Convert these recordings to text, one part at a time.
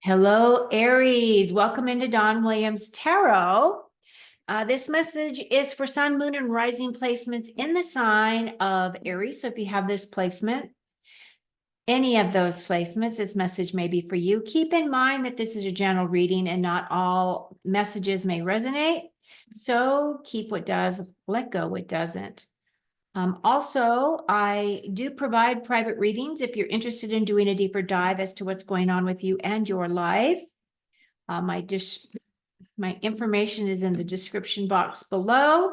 Hello, Aries. Welcome into Don Williams Tarot. This message is for Sun, Moon, and Rising placements in the sign of Aries. So if you have this placement, any of those placements, this message may be for you. Keep in mind that this is a general reading and not all messages may resonate. So keep what does, let go what doesn't. Also, I do provide private readings if you're interested in doing a deeper dive as to what's going on with you and your life. My information is in the description box below,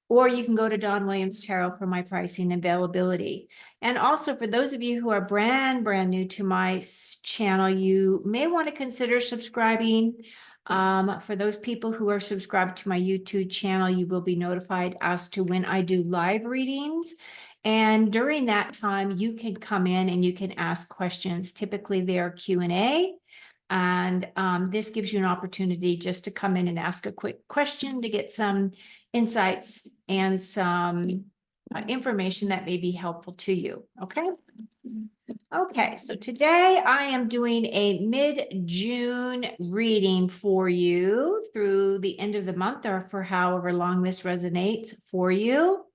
or you can go to Don Williams Tarot for my pricing availability. And also for those of you who are brand new to my channel, you may want to consider subscribing. For those people who are subscribed to my YouTube channel, you will be notified as to when I do live readings. And during that time, you can come in and you can ask questions. Typically, they are Q&A. And this gives you an opportunity just to come in and ask a quick question to get some insights and some information that may be helpful to you. Okay. Okay, so today I am doing a mid-June reading for you through the end of the month or for however long this resonates for you.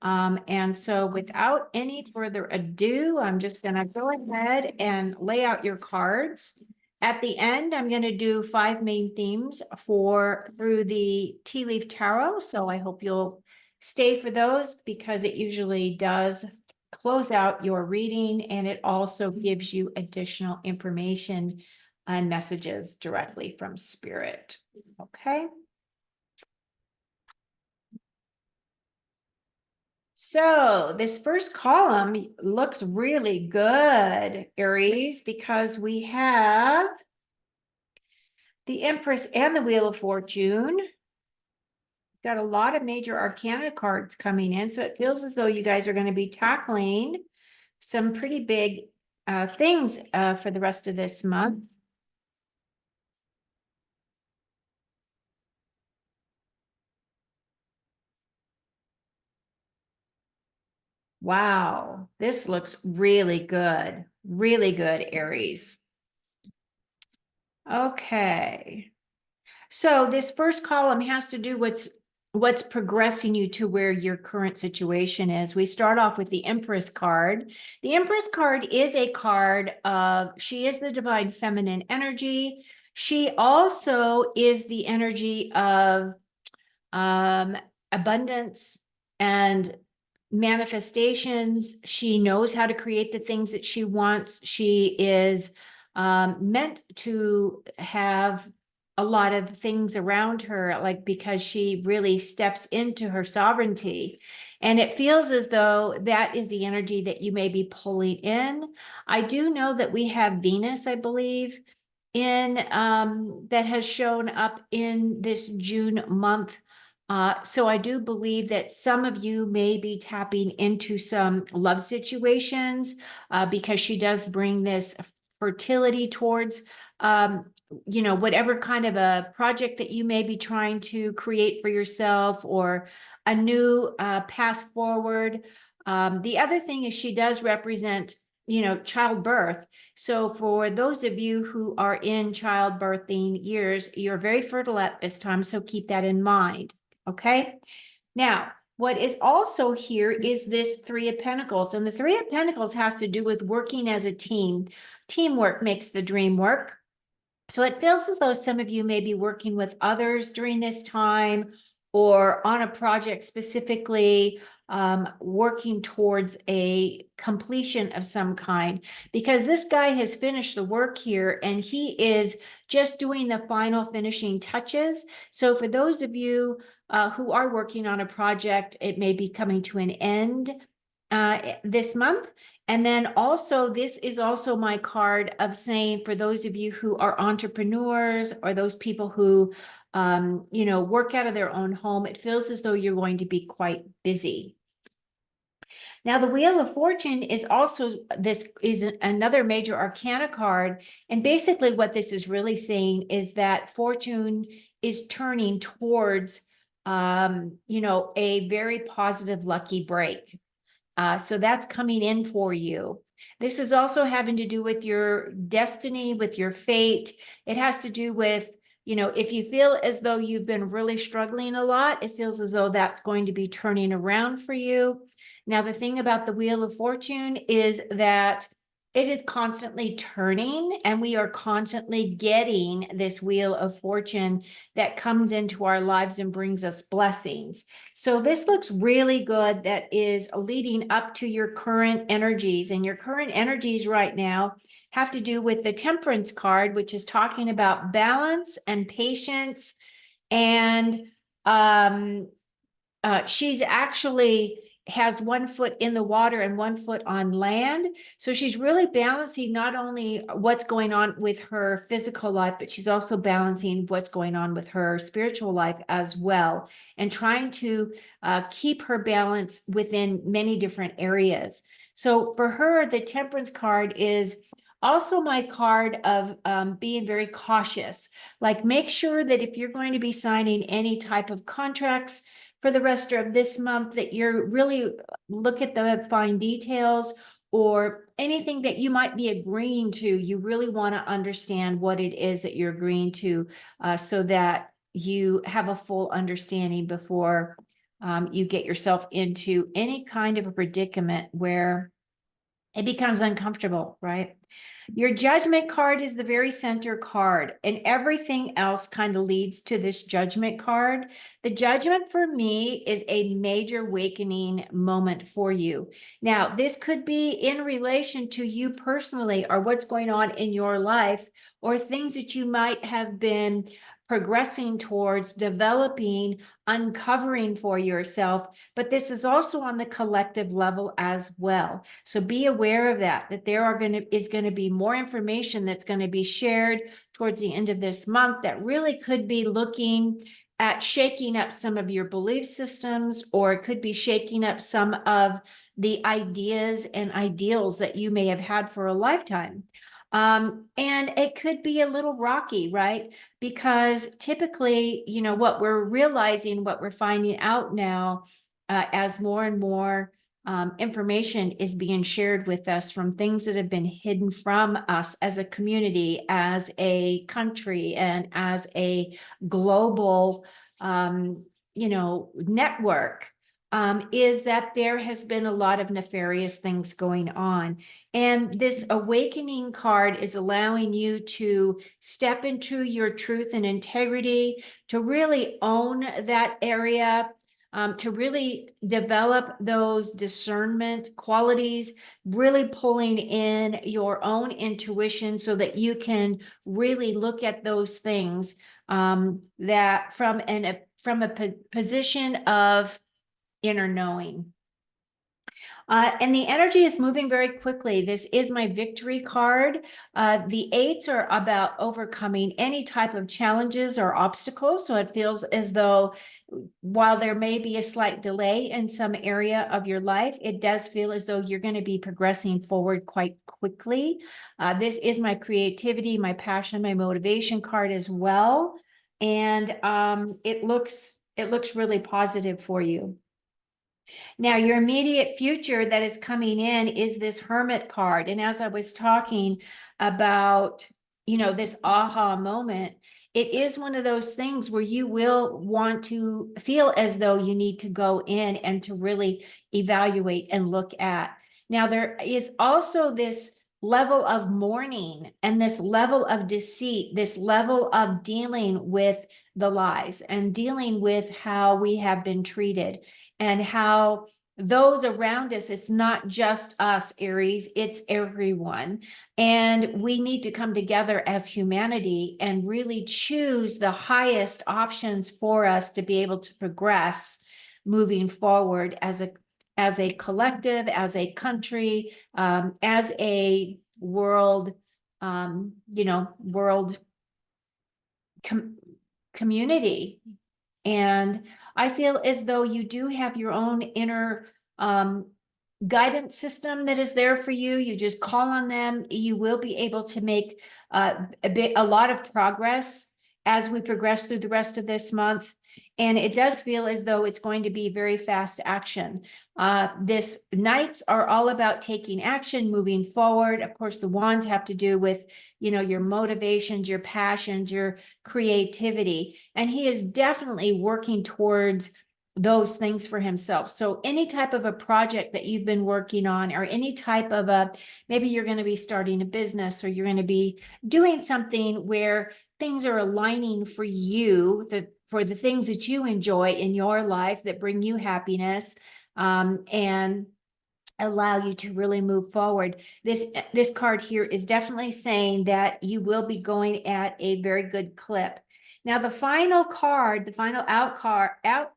And so without any further ado, I'm just going to go ahead and lay out your cards. At the end, I'm going to do 5 main themes through the Tea Leaf Tarot. So I hope you'll stay for those because it usually does close out your reading, and it also gives you additional information and messages directly from Spirit. Okay. So this first column looks really good, Aries, because we have the Empress and the Wheel of Fortune. Got a lot of major arcana cards coming in, so it feels as though you guys are going to be tackling some pretty big things for the rest of this month. Wow, this looks really good. Really good, Aries. Okay. So this first column has to do what's progressing you to where your current situation is. We start off with the Empress card. The Empress card is a card of, she is the divine feminine energy. She also is the energy of abundance and manifestations. She knows how to create the things that she wants. She is meant to have a lot of things around her, like because she really steps into her sovereignty. And it feels as though that is the energy that you may be pulling in. I do know that we have Venus, I believe, in that has shown up in this June month. So I do believe that some of you may be tapping into some love situations because she does bring this fertility towards, whatever kind of a project that you may be trying to create for yourself or a new path forward. The other thing is she does represent, childbirth. So for those of you who are in childbirthing years, you're very fertile at this time. So keep that in mind. Okay. Now, what is also here is this Three of Pentacles. And the Three of Pentacles has to do with working as a team. Teamwork makes the dream work. So it feels as though some of you may be working with others during this time or on a project specifically, working towards a completion of some kind, because this guy has finished the work here and he is just doing the final finishing touches. So for those of you who are working on a project, it may be coming to an end this month. And then also, this is also my card of saying for those of you who are entrepreneurs or those people who, work out of their own home, it feels as though you're going to be quite busy. Now, the Wheel of Fortune is also, this is another major arcana card. And basically what this is really saying is that fortune is turning towards, a very positive lucky break. So that's coming in for you. This is also having to do with your destiny, with your fate. It has to do with, if you feel as though you've been really struggling a lot, it feels as though that's going to be turning around for you. Now, the thing about the Wheel of Fortune is that it is constantly turning, and we are constantly getting this Wheel of Fortune that comes into our lives and brings us blessings. So this looks really good. That is leading up to your current energies, and your current energies right now have to do with the Temperance card, which is talking about balance and patience. And she's actually has one foot in the water and one foot on land. So she's really balancing not only what's going on with her physical life, but she's also balancing what's going on with her spiritual life as well, and trying to keep her balance within many different areas. So for her, the Temperance card is also my card of being very cautious. Like, make sure that if you're going to be signing any type of contracts for the rest of this month, that you're really look at the fine details, or anything that you might be agreeing to. You really want to understand what it is that you're agreeing to, so that you have a full understanding before you get yourself into any kind of a predicament where it becomes uncomfortable, right? Your Judgment card is the very center card, and everything else kind of leads to this Judgment card. The Judgment for me is a major awakening moment for you. Now, this could be in relation to you personally, or what's going on in your life, or things that you might have been progressing towards developing, uncovering for yourself. But this is also on the collective level as well. So be aware of that there is going to be more information that's going to be shared towards the end of this month that really could be looking at shaking up some of your belief systems, or it could be shaking up some of the ideas and ideals that you may have had for a lifetime. And it could be a little rocky, right? Because typically, what we're realizing, what we're finding out now, as more and more information is being shared with us from things that have been hidden from us as a community, as a country, and as a global, network, is that there has been a lot of nefarious things going on. And this awakening card is allowing you to step into your truth and integrity, to really own that area, to really develop those discernment qualities, really pulling in your own intuition so that you can really look at those things, that from a position of inner knowing. And the energy is moving very quickly. This is my victory card. The eights are about overcoming any type of challenges or obstacles. So it feels as though, while there may be a slight delay in some area of your life, it does feel as though you're going to be progressing forward quite quickly. This is my creativity, my passion, my motivation card as well. And it looks really positive for you. Now, your immediate future that is coming in is this Hermit card. And as I was talking about, this aha moment, it is one of those things where you will want to feel as though you need to go in and to really evaluate and look at. Now, there is also this level of mourning and this level of deceit, this level of dealing with the lies and dealing with how we have been treated, and how those around us, it's not just us, Aries, it's everyone. And we need to come together as humanity and really choose the highest options for us to be able to progress moving forward as a collective, as a country, as a world, world community. And I feel as though you do have your own inner guidance system that is there for you. You just call on them. You will be able to make a lot of progress as we progress through the rest of this month. And it does feel as though it's going to be very fast action. This Knights are all about taking action, moving forward. Of course, the Wands have to do with, your motivations, your passions, your creativity. And he is definitely working towards those things for himself. So any type of a project that you've been working on, or any type of maybe you're going to be starting a business, or you're going to be doing something where things are aligning for you, for the things that you enjoy in your life that bring you happiness, and allow you to really move forward. This card here is definitely saying that you will be going at a very good clip. Now, the final card, the final outcome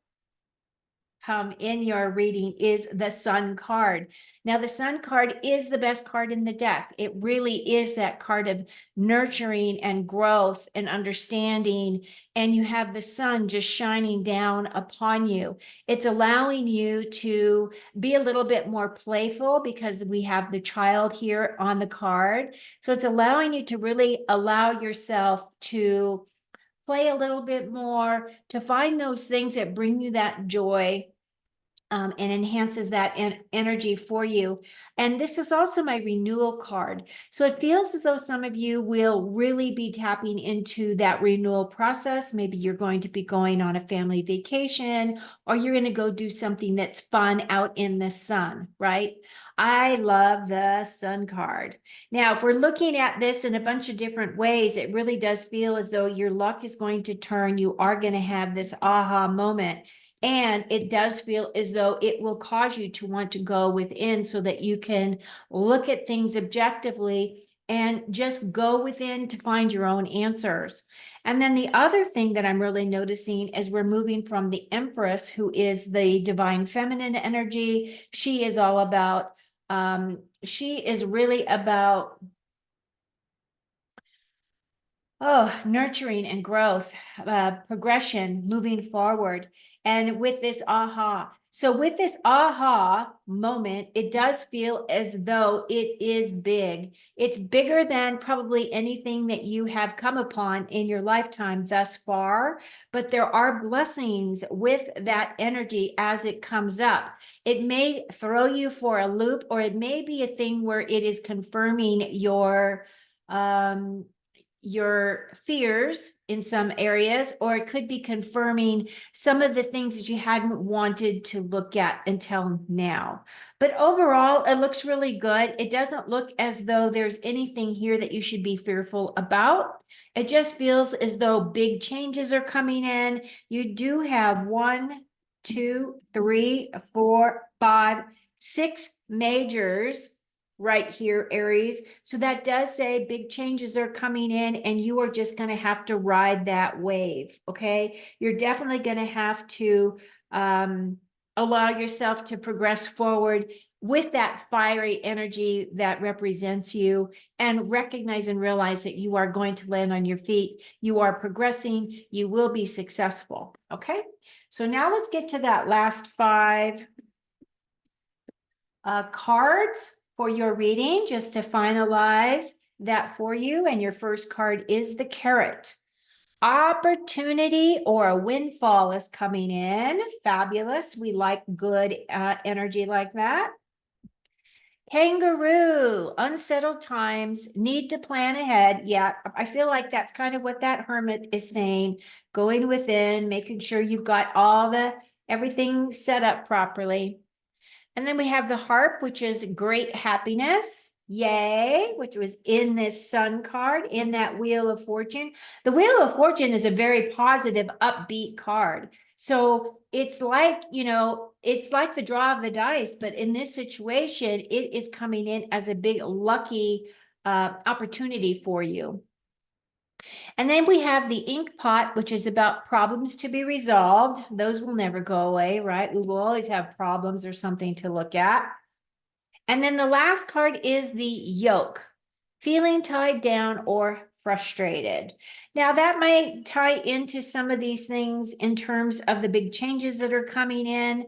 in your reading is the Sun card. Now, the Sun card is the best card in the deck. It really is that card of nurturing and growth and understanding. And you have the sun just shining down upon you. It's allowing you to be a little bit more playful because we have the child here on the card. So it's allowing you to really allow yourself to play a little bit more, to find those things that bring you that joy, and enhances that energy for you. And this is also my renewal card. So it feels as though some of you will really be tapping into that renewal process. Maybe you're going to be going on a family vacation, or you're going to go do something that's fun out in the sun, right? I love the Sun card. Now, if we're looking at this in a bunch of different ways, it really does feel as though your luck is going to turn. You are going to have this aha moment. And it does feel as though it will cause you to want to go within so that you can look at things objectively and just go within to find your own answers. And then the other thing that I'm really noticing as we're moving from the Empress, who is the divine feminine energy, she is all about, she is really about nurturing and growth, progression, moving forward. And with this aha. So with this aha moment, it does feel as though it is big. It's bigger than probably anything that you have come upon in your lifetime thus far, but there are blessings with that energy as it comes up. It may throw you for a loop, or it may be a thing where it is confirming your fears in some areas, or it could be confirming some of the things that you hadn't wanted to look at until now. But overall, it looks really good. It doesn't look as though there's anything here that you should be fearful about. It just feels as though big changes are coming in. You do have 1, 2, 3, 4, 5, 6 majors right here, Aries. So that does say big changes are coming in, and you are just going to have to ride that wave. Okay. You're definitely going to have to allow yourself to progress forward with that fiery energy that represents you, and recognize and realize that you are going to land on your feet. You are progressing. You will be successful. Okay. So now let's get to that last 5 cards for your reading, just to finalize that for you. And your first card is the Carrot. Opportunity or a windfall is coming in. Fabulous. We like good energy like that. Kangaroo, unsettled times, need to plan ahead. Yeah, I feel like that's kind of what that Hermit is saying. Going within, making sure you've got everything set up properly. And then we have the Harp, which is great happiness. Yay, which was in this Sun card, in that Wheel of Fortune. The Wheel of Fortune is a very positive, upbeat card. So it's like, it's like the draw of the dice, but in this situation, it is coming in as a big lucky opportunity for you. And then we have the ink pot, which is about problems to be resolved. Those will never go away, right? We will always have problems or something to look at. And then the last card is the yoke, feeling tied down or frustrated. Now that might tie into some of these things in terms of the big changes that are coming in.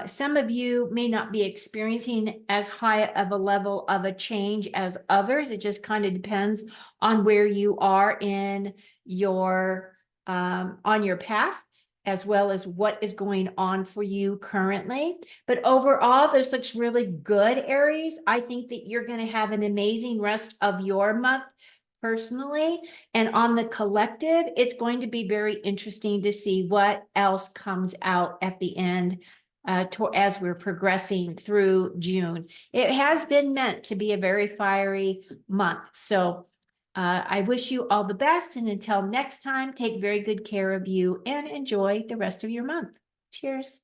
Some of you may not be experiencing as high of a level of a change as others. It just kind of depends on where you are in your on your path. as well as what is going on for you currently. But overall, this looks really good, Aries. I think that you're going to have an amazing rest of your month personally. And on the collective, it's going to be very interesting to see what else comes out at the end as we're progressing through June. It has been meant to be a very fiery month. So I wish you all the best. And until next time, take very good care of you and enjoy the rest of your month. Cheers.